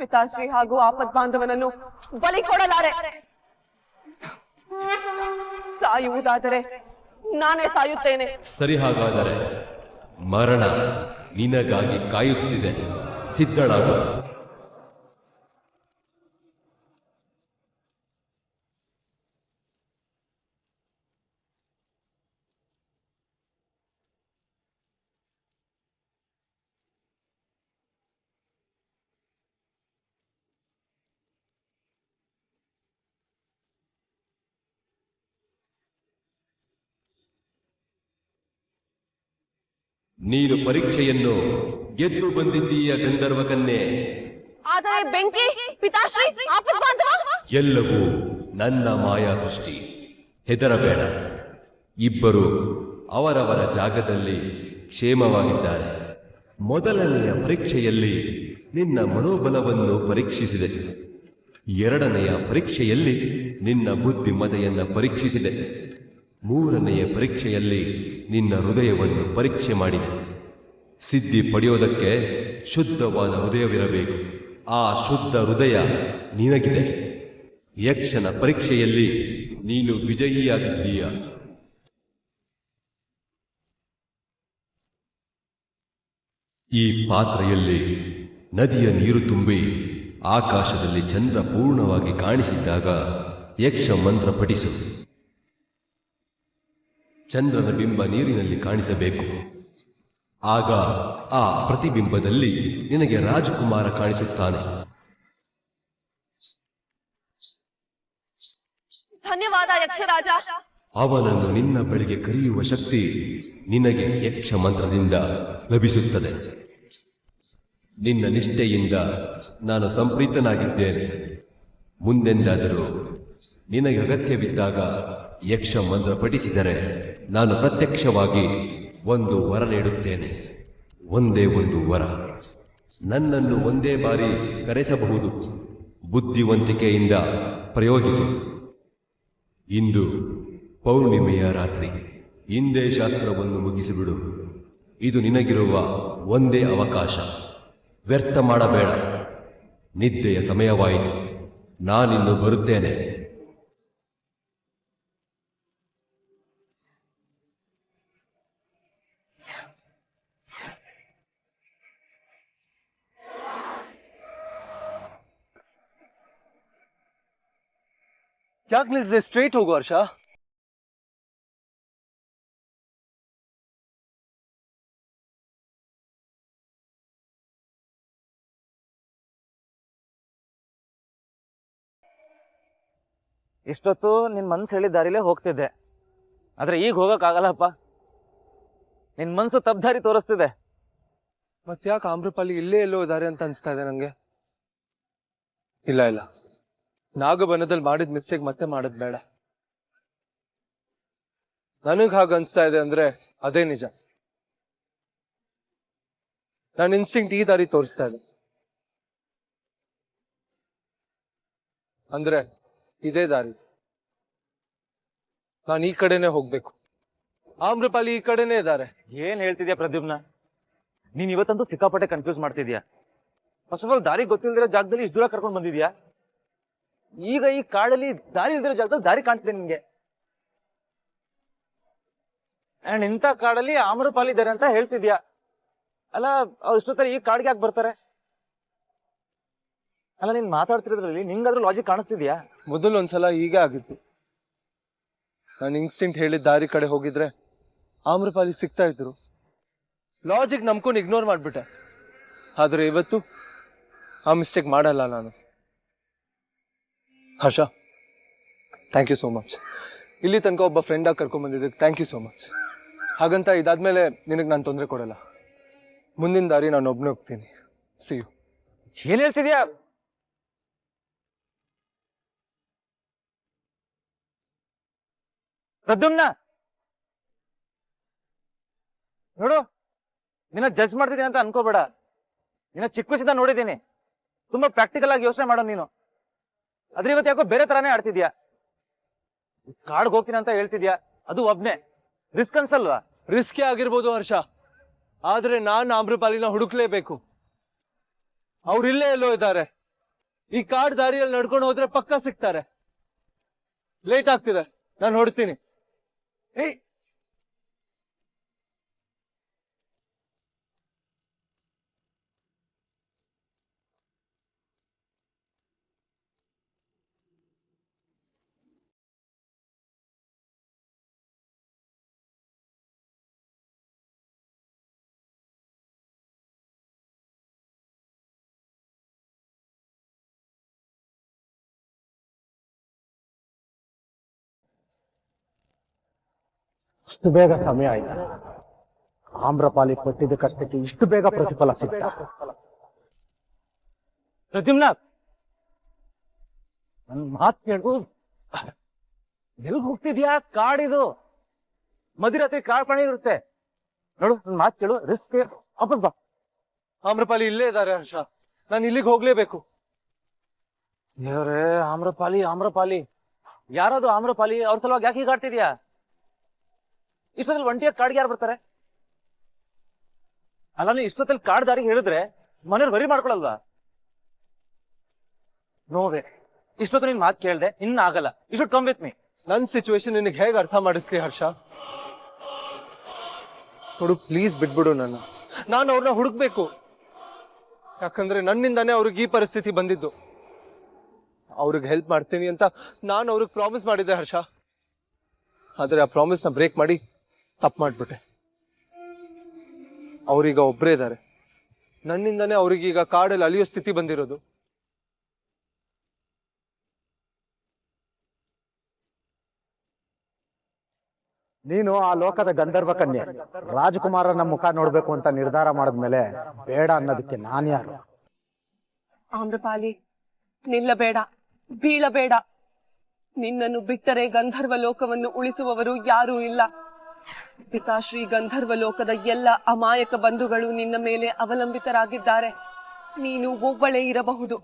ಪಿತಾಶ್ರೀ ಹಾಗೂ ಆಪತ್ ಬಾಂಧವನನ್ನು ಬಲಿ ಕೊಡಲಾರೆ. ಸಾಯುವುದಾದರೆ ನಾನೇ ಸಾಯುತ್ತೇನೆ. ಸರಿ, ಹಾಗಾದರೆ ಮರಣ ನಿನಗಾಗಿ ಕಾಯುತ್ತಿದೆ, ಸಿದ್ಧಳಾಗು. ನೀನು ಪರೀಕ್ಷೆಯನ್ನು ಗೆದ್ದು ಬಂದಿದ್ದೀಯ ಗಂಧರ್ವ ಕನ್ಯೆ. ಆದರೆ ಬೆಂಕಿ, ಪಿತಾಶ್ರೀ, ಆಪತ್ ಬಾಂಧವ ಎಲ್ಲವೂ ನನ್ನ ಮಾಯಾ ಸೃಷ್ಟಿ. ಹೆದರಬೇಡ, ಇಬ್ಬರು ಅವರವರ ಜಾಗದಲ್ಲಿ ಕ್ಷೇಮವಾಗಿದ್ದಾರೆ. ಮೊದಲನೆಯ ಪರೀಕ್ಷೆಯಲ್ಲಿ ನಿನ್ನ ಮನೋಬಲವನ್ನು ಪರೀಕ್ಷಿಸಿದೆ. ಎರಡನೆಯ ಪರೀಕ್ಷೆಯಲ್ಲಿ ನಿನ್ನ ಬುದ್ಧಿಮತೆಯನ್ನು ಪರೀಕ್ಷಿಸಿದೆ. ಮೂರನೆಯ ಪರೀಕ್ಷೆಯಲ್ಲಿ ನಿನ್ನ ಹೃದಯವನ್ನು ಪರೀಕ್ಷೆ ಮಾಡಿದೆ. ಸಿದ್ಧಿ ಪಡೆಯೋದಕ್ಕೆ ಶುದ್ಧವಾದ ಹೃದಯವಿರಬೇಕು. ಆ ಶುದ್ಧ ಹೃದಯ ನಿನಗಿದೆ. ಯಕ್ಷನ ಪರೀಕ್ಷೆಯಲ್ಲಿ ನೀನು ವಿಜಯಿಯಾಗಿದ್ದೀಯ. ಈ ಪಾತ್ರೆಯಲ್ಲಿ ನದಿಯ ನೀರು ತುಂಬಿ ಆಕಾಶದಲ್ಲಿ ಚಂದ್ರ ಪೂರ್ಣವಾಗಿ ಕಾಣಿಸಿದ್ದಾಗ ಯಕ್ಷ ಮಂತ್ರ ಪಠಿಸು. ಚಂದ್ರನ ಬಿಂಬ ನೀರಿನಲ್ಲಿ ಕಾಣಿಸಬೇಕು. ಆಗ ಆ ಪ್ರತಿಬಿಂಬದಲ್ಲಿ ನಿನಗೆ ರಾಜಕುಮಾರ ಕಾಣಿಸುತ್ತಾನೆ. ಧನ್ಯವಾದ ಯಕ್ಷರಾಜ. ಅವನನ್ನು ನಿನ್ನ ಬಳಿಗೆ ಕರೆಯುವ ಶಕ್ತಿ ನಿನಗೆ ಯಕ್ಷ ಮಂತ್ರದಿಂದ ಲಭಿಸುತ್ತದೆ. ನಿನ್ನ ನಿಷ್ಠೆಯಿಂದ ನಾನು ಸಂಪ್ರೀತನಾಗಿದ್ದೇನೆ. ಮುಂದೆಂದಾದರೂ ನಿನಗೆ ಅಗತ್ಯವಿದ್ದಾಗ ಯಕ್ಷ ಮಂತ್ರ ಪಠಿಸಿದರೆ ನಾನು ಪ್ರತ್ಯಕ್ಷವಾಗಿ ಒಂದು ವರ ನೀಡುತ್ತೇನೆ. ಒಂದೇ ಒಂದು ವರ. ನನ್ನನ್ನು ಒಂದೇ ಬಾರಿ ಕರೆಸಬಹುದು. ಬುದ್ಧಿವಂತಿಕೆಯಿಂದ ಪ್ರಯೋಗಿಸು. ಇಂದು ಪೌರ್ಣಿಮೆಯ ರಾತ್ರಿ. ಇಂದೇ ಶಾಸ್ತ್ರವನ್ನು ಮುಗಿಸಿಬಿಡು. ಇದು ನಿನಗಿರುವ ಒಂದೇ ಅವಕಾಶ. ವ್ಯರ್ಥ ಮಾಡಬೇಡ. ನಿದ್ದೆಯ ಸಮಯವಾಯಿತು. ನಾನಿನ್ನು ಬರುತ್ತೇನೆ. ಯಾಕೆ ನಿಲ್ಸಿದೆ? ಸ್ಟ್ರೇಟ್ ಹೋಗು ಹರ್ಷ. ಇಷ್ಟೊತ್ತು ನಿನ್ ಮನ್ಸು ಹೇಳಿದ ದಾರಿಲೇ ಹೋಗ್ತಿದ್ದೆ, ಆದ್ರೆ ಈಗ ಹೋಗಕ್ಕಾಗಲ್ಲಪ್ಪ. ನಿನ್ ಮನ್ಸು ತಪ್ಪು ತೋರಿಸ್ತಿದೆ. ಮತ್ತ್ಯಾಕೆ ಆಮ್ರಪಾಲಿ ಇಲ್ಲೇ ಎಲ್ಲೋ ಇದ್ದಾರೆ ಅಂತ ಅನ್ಸ್ತಾ ಇದೆ ನಂಗೆ. ಇಲ್ಲ ಇಲ್ಲ, ನಾಗಬನದಲ್ಲಿ ಮಾಡಿದ ಮಿಸ್ಟೇಕ್ ಮತ್ತೆ ಮಾಡೋದ್ ಬೇಡ. ನನಗ್ ಹಾಗ ಅನ್ಸ್ತಾ ಇದೆ ಅಂದ್ರೆ ಅದೇ ನಿಜ. ನನ್ನ ಇನ್ಸ್ಟಿಂಕ್ಟ್ ಈ ದಾರಿ ತೋರಿಸ್ತಾ ಇದೆ. ಅಂದ್ರೆ ಇದೇ ದಾರಿ. ನಾನು ಈ ಕಡೆನೆ ಹೋಗ್ಬೇಕು. ಆಮ್ರಪಾಲಿ ಈ ಕಡೆನೇ ಇದ್ದಾರೆ. ಏನ್ ಹೇಳ್ತಿದ್ಯಾ ಪ್ರದ್ಯುಮ್ನ? ನೀನ್ ಇವತ್ತಂತೂ ಸಿಕ್ಕಾಪಟ್ಟೆ ಕನ್ಫ್ಯೂಸ್ ಮಾಡ್ತಿದ್ಯಾ. ಫಸ್ಟ್ ಆಫ್ ಆಲ್ ದಾರಿ ಗೊತ್ತಿಲ್ದಿರೋ ಜಾಗದಲ್ಲಿ ಇಷ್ಟು ದೂರ ಕರ್ಕೊಂಡ್ ಬಂದಿದ್ಯಾ. ಈಗ ಈ ಕಾಡಲ್ಲಿ ದಾರಿ ಇಲ್ದಿರೋ ಜಾಗದಲ್ಲಿ ದಾರಿ ಕಾಣ್ತಿದೆ ನಿನ್ಗೆ. ಅಂಡ್ ಇಂಥ ಕಾಡಲ್ಲಿ ಆಮ್ರಪಾಲಿ ಇದ್ದಾರೆ ಅಂತ ಹೇಳ್ತಿದ್ಯಾ. ಅಲ್ಲ, ಅವ್ರು ಇಷ್ಟೊತ್ತರ ಈ ಕಾಡ್ಗೆ ಯಾಕೆ ಬರ್ತಾರೆ? ಅಲ್ಲ, ನೀನ್ ಮಾತಾಡ್ತಿರೋದ್ರಲ್ಲಿ ನಿಂಗಾದ್ರೂ ಲಾಜಿಕ್ ಕಾಣಿಸ್ತಿದ್ಯಾ? ಮೊದಲು ಒಂದ್ಸಲ ಹೀಗೆ ಆಗಿತ್ತು. ನಾನು ಇನ್ಸ್ಟಿಂಕ್ಟ್ ಹೇಳಿದ ದಾರಿ ಕಡೆ ಹೋಗಿದ್ರೆ ಆಮ್ರಪಾಲಿ ಸಿಗ್ತಾ ಇದ್ರು. ಲಾಜಿಕ್ ನಂಬ್ಕೊಂಡು ಇಗ್ನೋರ್ ಮಾಡ್ಬಿಟ್ಟೆ. ಆದ್ರೆ ಇವತ್ತು ಆ ಮಿಸ್ಟೇಕ್ ಮಾಡಲ್ಲ ನಾನು. ಹರ್ಷ, ಥ್ಯಾಂಕ್ ಯು ಸೋ ಮಚ್. ಇಲ್ಲಿ ತನಕ ಒಬ್ಬ ಫ್ರೆಂಡಾಗಿ ಕರ್ಕೊಂಡ್ಬಂದಿದ್ದಕ್ಕೆ ಥ್ಯಾಂಕ್ ಯು ಸೋ ಮಚ್. ಹಾಗಂತ ಇದಾದ್ಮೇಲೆ ನಿನಗೆ ನಾನು ತೊಂದರೆ ಕೊಡಲ್ಲ. ಮುಂದಿನ ದಾರಿ ನಾನು ಒಬ್ಬನೇ ಹೋಗ್ತೀನಿ. See you. ಏನ್ ಹೇಳ್ತಿದ್ಯಾ? ಪ್ರದ್ಯುಮ್ನ ನೋಡು, ನಿನ್ನ ಜಡ್ಜ್ ಮಾಡ್ತಿದ್ದೀನಿ ಅಂತ ಅನ್ಕೋಬೇಡ. ನಿನ್ನ ಚಿಕ್ಕ ವಯಸ್ಸಿಂದ ನೋಡಿದ್ದೀನಿ. ತುಂಬಾ ಪ್ರಾಕ್ಟಿಕಲ್ ಆಗಿ ಯೋಚನೆ ಮಾಡೋ ನೀನು. ಆದ್ರೆ ಇವತ್ತು ಯಾಕೋ ಬೇರೆ ತರಾನೇ ಆಡ್ತಿದ್ಯಾ. ಕಾಡ್ಗೆ ಹೋಗ್ತೀನಿ ಅಂತ ಹೇಳ್ತಿದ್ಯಾ, ಅದು ಒಬ್ನೇ. ರಿಸ್ಕ್ ಅನ್ಸಲ್ವಾ? ರಿಸ್ಕೇ ಆಗಿರ್ಬೋದು ಹರ್ಷ, ಆದ್ರೆ ನಾನು ಆಮ್ರಪಾಲಿನ ಹುಡುಕ್ಲೇಬೇಕು. ಅವ್ರಿಲ್ಲೇ ಎಲ್ಲೋ ಇದ್ದಾರೆ. ಈ ಕಾಡ್ ದಾರಿಯಲ್ಲಿ ನಡ್ಕೊಂಡು ಹೋದ್ರೆ ಪಕ್ಕ ಸಿಗ್ತಾರೆ. ಲೇಟ್ ಆಗ್ತಿದೆ, ನಾನು ಹೊಡ್ತೀನಿ. ಏಯ್, ಇಷ್ಟು ಬೇಗ ಸಮಯ ಆಯ್ತು. ಆಮ್ರಪಾಲಿ ಕೊಟ್ಟಿದ್ದ ಕಷ್ಟಕ್ಕೆ ಇಷ್ಟು ಬೇಗ ಪ್ರತಿಫಲ ಸಿಗ್ತಾ? ಪ್ರದ್ಯುಮ್ನ, ನನ್ ಮಾತ್ ಕೇಳು. ಎಲ್ಗ್ ಹೋಗ್ತಿದ್ಯಾ? ಕಾಡಿದು ಮಧ್ಯರಾತ್ರಿ ಕಾಡ್ ಪ್ರಾಣಿ ಇರುತ್ತೆ ನೋಡು. ನನ್ ಮಾತ್ ಕೇಳು, ರಿಸ್ಕ್ ವಾಪಸ್ ಬಾ. ಆಮ್ರಪಾಲಿ ಇಲ್ಲೇ ಇದ್ದಾರೆ ಹರ್ಷ, ನಾನು ಇಲ್ಲಿಗೆ ಹೋಗ್ಲೇಬೇಕು. ದೇವ್ರೇ, ಆಮ್ರಪಾಲಿ ಆಮ್ರಪಾಲಿ, ಯಾರದು ಆಮ್ರಪಾಲಿ? ಅವ್ರ ಸಲುವಾಗಿ ಯಾಕೆ ಹೀಗೆ ಆಡ್ತಿದ್ಯಾ? ಇಷ್ಟೊತ್ತಲ್ಲಿ ಒಂಟಿಯಾಗಿ ಕಾಡ್ಗೆ ಯಾರು ಬರ್ತಾರೆ? ಅಲ್ಲ, ನೀ ಇಷ್ಟೊತ್ತಲ್ಲಿ ಕಾಡ್ ದಾರಿಗೆ ಹೇಳಿದ್ರೆ ಮನೇಲಿ ವರಿ ಮಾಡ್ಕೊಳಲ್ವಾ? ನೋವೇ, ಇಷ್ಟೊತ್ತು ನಿನ್ ಮಾತು ಕೇಳ್ದೆ, ಇನ್ನ ಆಗಲ್ಲ. You should come with me. ನನ್ ಸಿಚುವೇಶನ್ ನಿನಗೆ ಹೇಗೆ ಅರ್ಥ ಮಾಡಿಸ್ಲಿ ಹರ್ಷ? ನೋಡು, ಪ್ಲೀಸ್ ಬಿಟ್ಬಿಡು ನನ್ನ. ನಾನು ಅವ್ರನ್ನ ಹುಡುಕ್ಬೇಕು. ಯಾಕಂದ್ರೆ ನನ್ನಿಂದಾನೇ ಅವ್ರಿಗೆ ಈ ಪರಿಸ್ಥಿತಿ ಬಂದಿದ್ದು. ಅವ್ರಿಗೆ ಹೆಲ್ಪ್ ಮಾಡ್ತೀನಿ ಅಂತ ನಾನು ಅವ್ರಿಗೆ ಪ್ರಾಮಿಸ್ ಮಾಡಿದ್ದೆ ಹರ್ಷ. ಆದ್ರೆ ಆ ಪ್ರಾಮಿಸ್ನ ಬ್ರೇಕ್ ಮಾಡಿ ತಪ್ಪು ಮಾಡ್ಬಿಟ್ಟೆ. ಅವ್ರೀಗ ಒಬ್ಬರೇ ಇದ್ದಾರೆ. ನನ್ನಿಂದಾನೇ ಅವ್ರಿಗೀಗ ಕಾಡಲ್ಲಿ ಅಲಿಯೋ ಸ್ಥಿತಿ ಬಂದಿರೋದು. ನೀನು ಆ ಲೋಕದ ಗಂಧರ್ವ ಕನ್ಯೆ ರಾಜಕುಮಾರನ ಮುಖ ನೋಡ್ಬೇಕು ಅಂತ ನಿರ್ಧಾರ ಮಾಡಿದ್ಮೇಲೆ ಬೇಡ ಅನ್ನೋದಕ್ಕೆ ನಾನು ಯಾರು? ಆಮ್ರಪಾಲಿ, ನಿಲ್ಲಬೇಡ, ಬೀಳಬೇಡ. ನಿನ್ನನ್ನು ಬಿಟ್ಟರೆ ಗಂಧರ್ವ ಲೋಕವನ್ನು ಉಳಿಸುವವರು ಯಾರೂ ಇಲ್ಲ. ಪಿತಾಶ್ರೀ ಗಂಧರ್ವ ಲೋಕದ ಎಲ್ಲ ಅಮಾಯಕ ಬಂಧುಗಳು ನಿನ್ನ ಮೇಲೆ ಅವಲಂಬಿತರಾಗಿದ್ದಾರೆ. ನೀನು ಒಬ್ಬಳೇ ಇರಬಹುದು,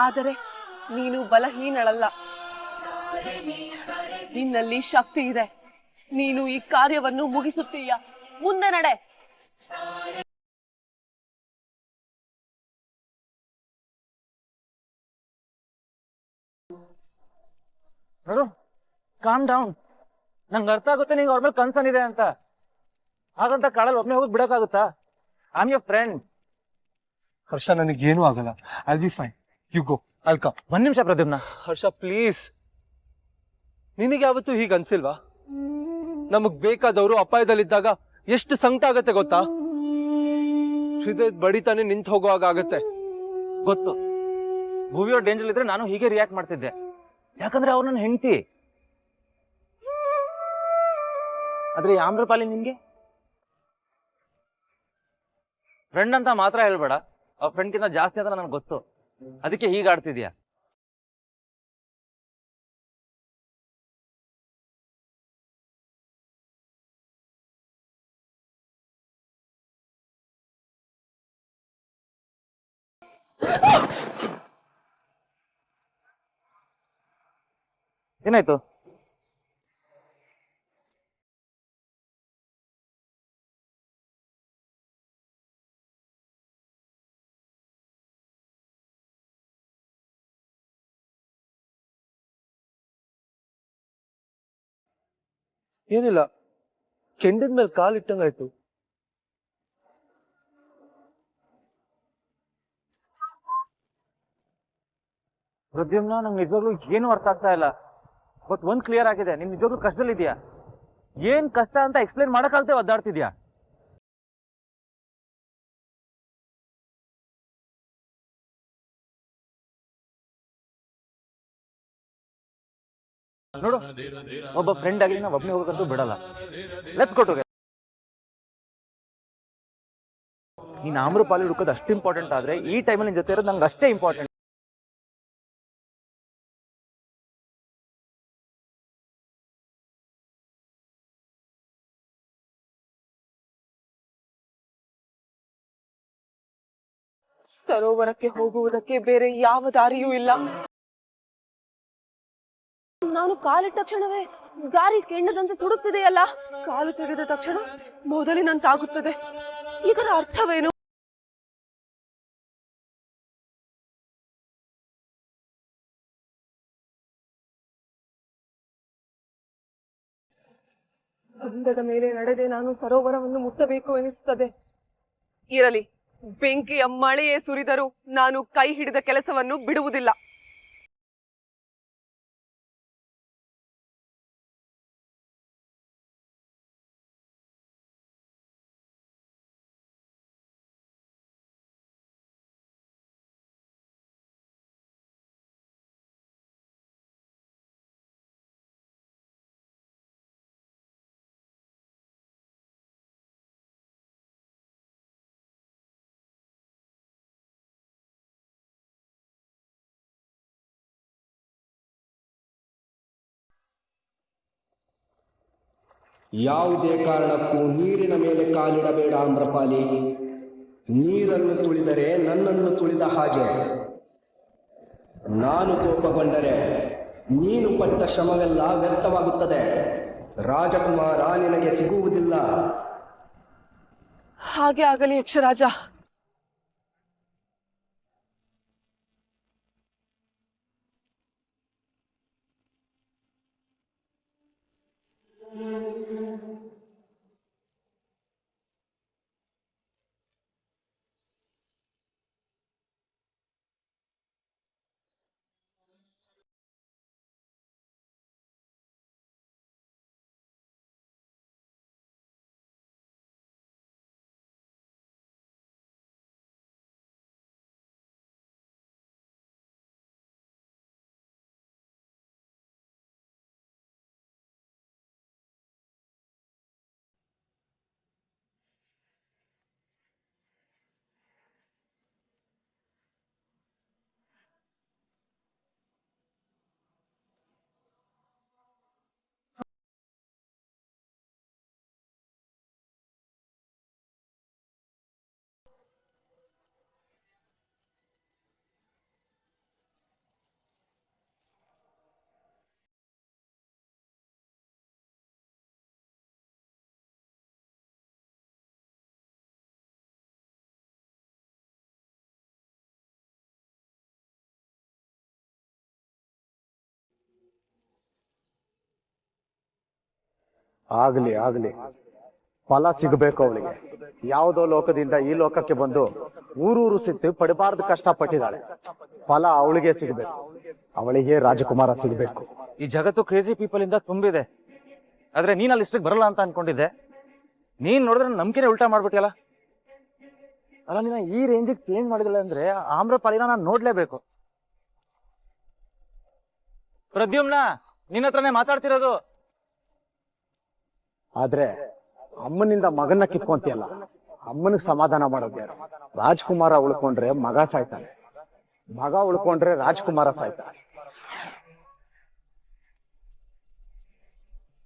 ಆದರೆ ನೀನು ಬಲಹೀನಳಲ್ಲ. ನಿನ್ನಲ್ಲಿ ಶಕ್ತಿ ಇದೆ. ನೀನು ಈ ಕಾರ್ಯವನ್ನು ಮುಗಿಸುತ್ತೀಯ. ಮುಂದೆ ನಡೆ. ನೋಡು, ಕಾಮ್ ಡೌನ್. ನಂಗೆ ಅರ್ಥ ಆಗುತ್ತೆ ನಿಂಗೆ ಅವ್ರ ಮೇಲೆ ಕನ್ಸರ್ನ್ ಇದೆ ಅಂತ. ಹಾಗಂತ ಕಾಡಲ್ಲಿ ಒಬ್ಬನೇ ಹೋಗಿ ಬಿಡಕ್ಕಾಗುತ್ತಾ? I am your friend. Harsha, ನನಗೇನೂ ಆಗಲ್ಲ. I'll be fine. You go, I'll come. ಒಂದ್ ನಿಮಿಷ ಪ್ರದ್ಯುಮ್ನ. ಹರ್ಷ ಪ್ಲೀಸ್, ನಿನಗೆ ಯಾವತ್ತೂ ಹೀಗೆ ಅನ್ಸಿಲ್ವಾ? ನಮಗ್ ಬೇಕಾದವರು ಅಪಾಯದಲ್ಲಿದ್ದಾಗ ಎಷ್ಟು ಸಂಕಟ ಆಗತ್ತೆ ಗೊತ್ತಾ? ಹೃದಯದ ಬಡಿತಾನೆ ನಿಂತು ಹೋಗುವಾಗ ಆಗತ್ತೆ. ಗೊತ್ತು, ಭೂವಿಯವ್ರ ಡೇಂಜರ್ ಇದ್ರೆ ನಾನು ಹೀಗೆ ರಿಯಾಕ್ಟ್ ಮಾಡ್ತಿದ್ದೆ. ಯಾಕಂದ್ರೆ ಅವ್ರು ನನ್ನ ಹೆಂಡತಿ. ಆದ್ರೆ ಈ ಆಮ್ರಪಾಲಿ ನಿನ್ಗೆ ಫ್ರೆಂಡ್ ಅಂತ ಮಾತ್ರ ಹೇಳ್ಬೇಡ. ಅವ್ರ ಫ್ರೆಂಡ್ಗಿಂತ ಜಾಸ್ತಿ ಅಂತ ನನಗೆ ಗೊತ್ತು. ಅದಕ್ಕೆ ಹೀಗೆ ಆಡ್ತಿದ್ಯಾ? ಏನಾಯ್ತು? ಏನಿಲ್ಲ, ಕೆಂಡದ ಮೇಲೆ ಕಾಲಿಟ್ಟಂಗಾಯ್ತು. ಪ್ರದ್ಯುಮ್ನ, ನಂಗೆ ನಿಜವಾಗ್ಲೂ ಏನು ಅರ್ಥ ಆಗ್ತಾ ಇಲ್ಲ. ಬಟ್ ಒಂದ್ ಕ್ಲಿಯರ್ ಆಗಿದೆ, ನೀನ್ ನಿಜವಾಗ್ಲೂ ಕಷ್ಟದಲ್ಲಿದ್ಯಾ. ಏನ್ ಕಷ್ಟ ಅಂತ ಎಕ್ಸ್ಪ್ಲೇನ್ ಮಾಡಕ್ಕಾಗದೆ ಒದ್ದಾಡ್ತಿದ್ಯಾ. ನೋಡು, ಒಬ್ಬ ಫ್ರೆಂಡ್ ಆಗಿ ನಾವು ಒಬ್ಬನೇ ಹೋಗಕ್ಕಂತೂ ಬಿಡಲ್ಲ. Let's go together. ನೀನ್ ಆಮ್ರಪಾಲಿ ಹುಡುಕೋದು ಅಷ್ಟು ಇಂಪಾರ್ಟೆಂಟ್ ಆದ್ರೆ ಈ ಟೈಮಲ್ಲಿ ನಿನ್ ಜೊತೆ ಇರೋದು ನಂಗೆ ಅಷ್ಟೇ ಇಂಪಾರ್ಟೆಂಟ್. ಸರೋವರಕ್ಕೆ ಹೋಗುವುದಕ್ಕೆ ಬೇರೆ ಯಾವ ದಾರಿಯೂ ಇಲ್ಲ. ನಾನು ಕಾಲಿಟ್ಟ ತಕ್ಷಣವೇ ದಾರಿ ಕೆಂಡದಂತೆ ಸುಡುತ್ತಿದೆಯಲ್ಲ. ಕಾಲು ತೆಗೆದ ತಕ್ಷಣ ಮೊದಲಿನಂತಾಗುತ್ತದೆ. ಇದರ ಅರ್ಥವೇನು? ಗಂಧದ ಮೇಲೆ ನಡೆದೆ ನಾನು ಸರೋವರವನ್ನು ಮುಟ್ಟಬೇಕು ಎನಿಸುತ್ತದೆ. ಇರಲಿ, ಬೆಂಕಿಯ ಮಳೆಯೇ ಸುರಿದರೂ ನಾನು ಕೈ ಹಿಡಿದ ಕೆಲಸವನ್ನು ಬಿಡುವುದಿಲ್ಲ. ಯಾವುದೇ ಕಾರಣಕ್ಕೂ ನೀರಿನ ಮೇಲೆ ಕಾಲಿಡಬೇಡ ಆಮ್ರಪಾಲಿ. ನೀರನ್ನು ತುಳಿದರೆ ನನ್ನನ್ನು ತುಳಿದ ಹಾಗೆ. ನಾನು ಕೋಪಗೊಂಡರೆ ನೀನು ಪಟ್ಟ ಶ್ರಮವೆಲ್ಲ ವ್ಯರ್ಥವಾಗುತ್ತದೆ. ರಾಜಕುಮಾರ ನಿನಗೆ ಸಿಗುವುದಿಲ್ಲ. ಹಾಗೆ ಆಗಲಿ ಯಕ್ಷರಾಜ. ಆಗ್ಲಿ ಆಗ್ಲಿ, ಫಲ ಸಿಗಬೇಕು ಅವಳಿಗೆ. ಯಾವುದೋ ಲೋಕದಿಂದ ಈ ಲೋಕಕ್ಕೆ ಬಂದು ಊರೂರು ಸಿಟ್ಟು ಪಡಬಾರ್ದು ಕಷ್ಟಪಟ್ಟಿದ್ದಾಳೆ. ಫಲ ಅವಳಿಗೆ ಸಿಗಬೇಕು, ಅವಳಿಗೆ ರಾಜಕುಮಾರ ಸಿಗಬೇಕು. ಈ ಜಗತ್ತು ಕ್ರೇಜಿ ಪೀಪಲ್ ಇಂದ ತುಂಬಿದೆ. ಆದ್ರೆ ನೀನ್ ಅಲ್ಲಿ ಇಷ್ಟಕ್ಕೆ ಬರಲ್ಲ ಅಂತ ಅನ್ಕೊಂಡಿದ್ದೆ. ನೀನ್ ನೋಡಿದ್ರೆ ನಂಬಿಕೆನೆ ಉಲ್ಟಾ ಮಾಡ್ಬಿಟ್ಟಿಯಲ್ಲ. ಅಲ್ಲ, ನೀನ ಈ ರೇಂಜಿಗೆ ಚೇಂಜ್ ಮಾಡಿದಿಲ್ಲ ಅಂದ್ರೆ ಆಮ್ರಪಾಲಿನ ನಾನು ನೋಡ್ಲೇಬೇಕು. ಪ್ರದ್ಯುಮ್ನ, ನಿನ್ನ ಹತ್ರನೇ ಮಾತಾಡ್ತಿರೋದು. ಆದ್ರೆ ಅಮ್ಮನಿಂದ ಮಗನ್ನ ಕಿತ್ಕೊಂತಿಯಲ್ಲ, ಅಮ್ಮನಿಗೆ ಸಮಾಧಾನ ಮಾಡೋದು ಯಾರು? ರಾಜ್ಕುಮಾರ ಉಳ್ಕೊಂಡ್ರೆ ಮಗ ಸಾಯ್ತಾನೆ, ಮಗ ಉಳ್ಕೊಂಡ್ರೆ ರಾಜ್ಕುಮಾರ ಸಾಯ್ತಾನೆ.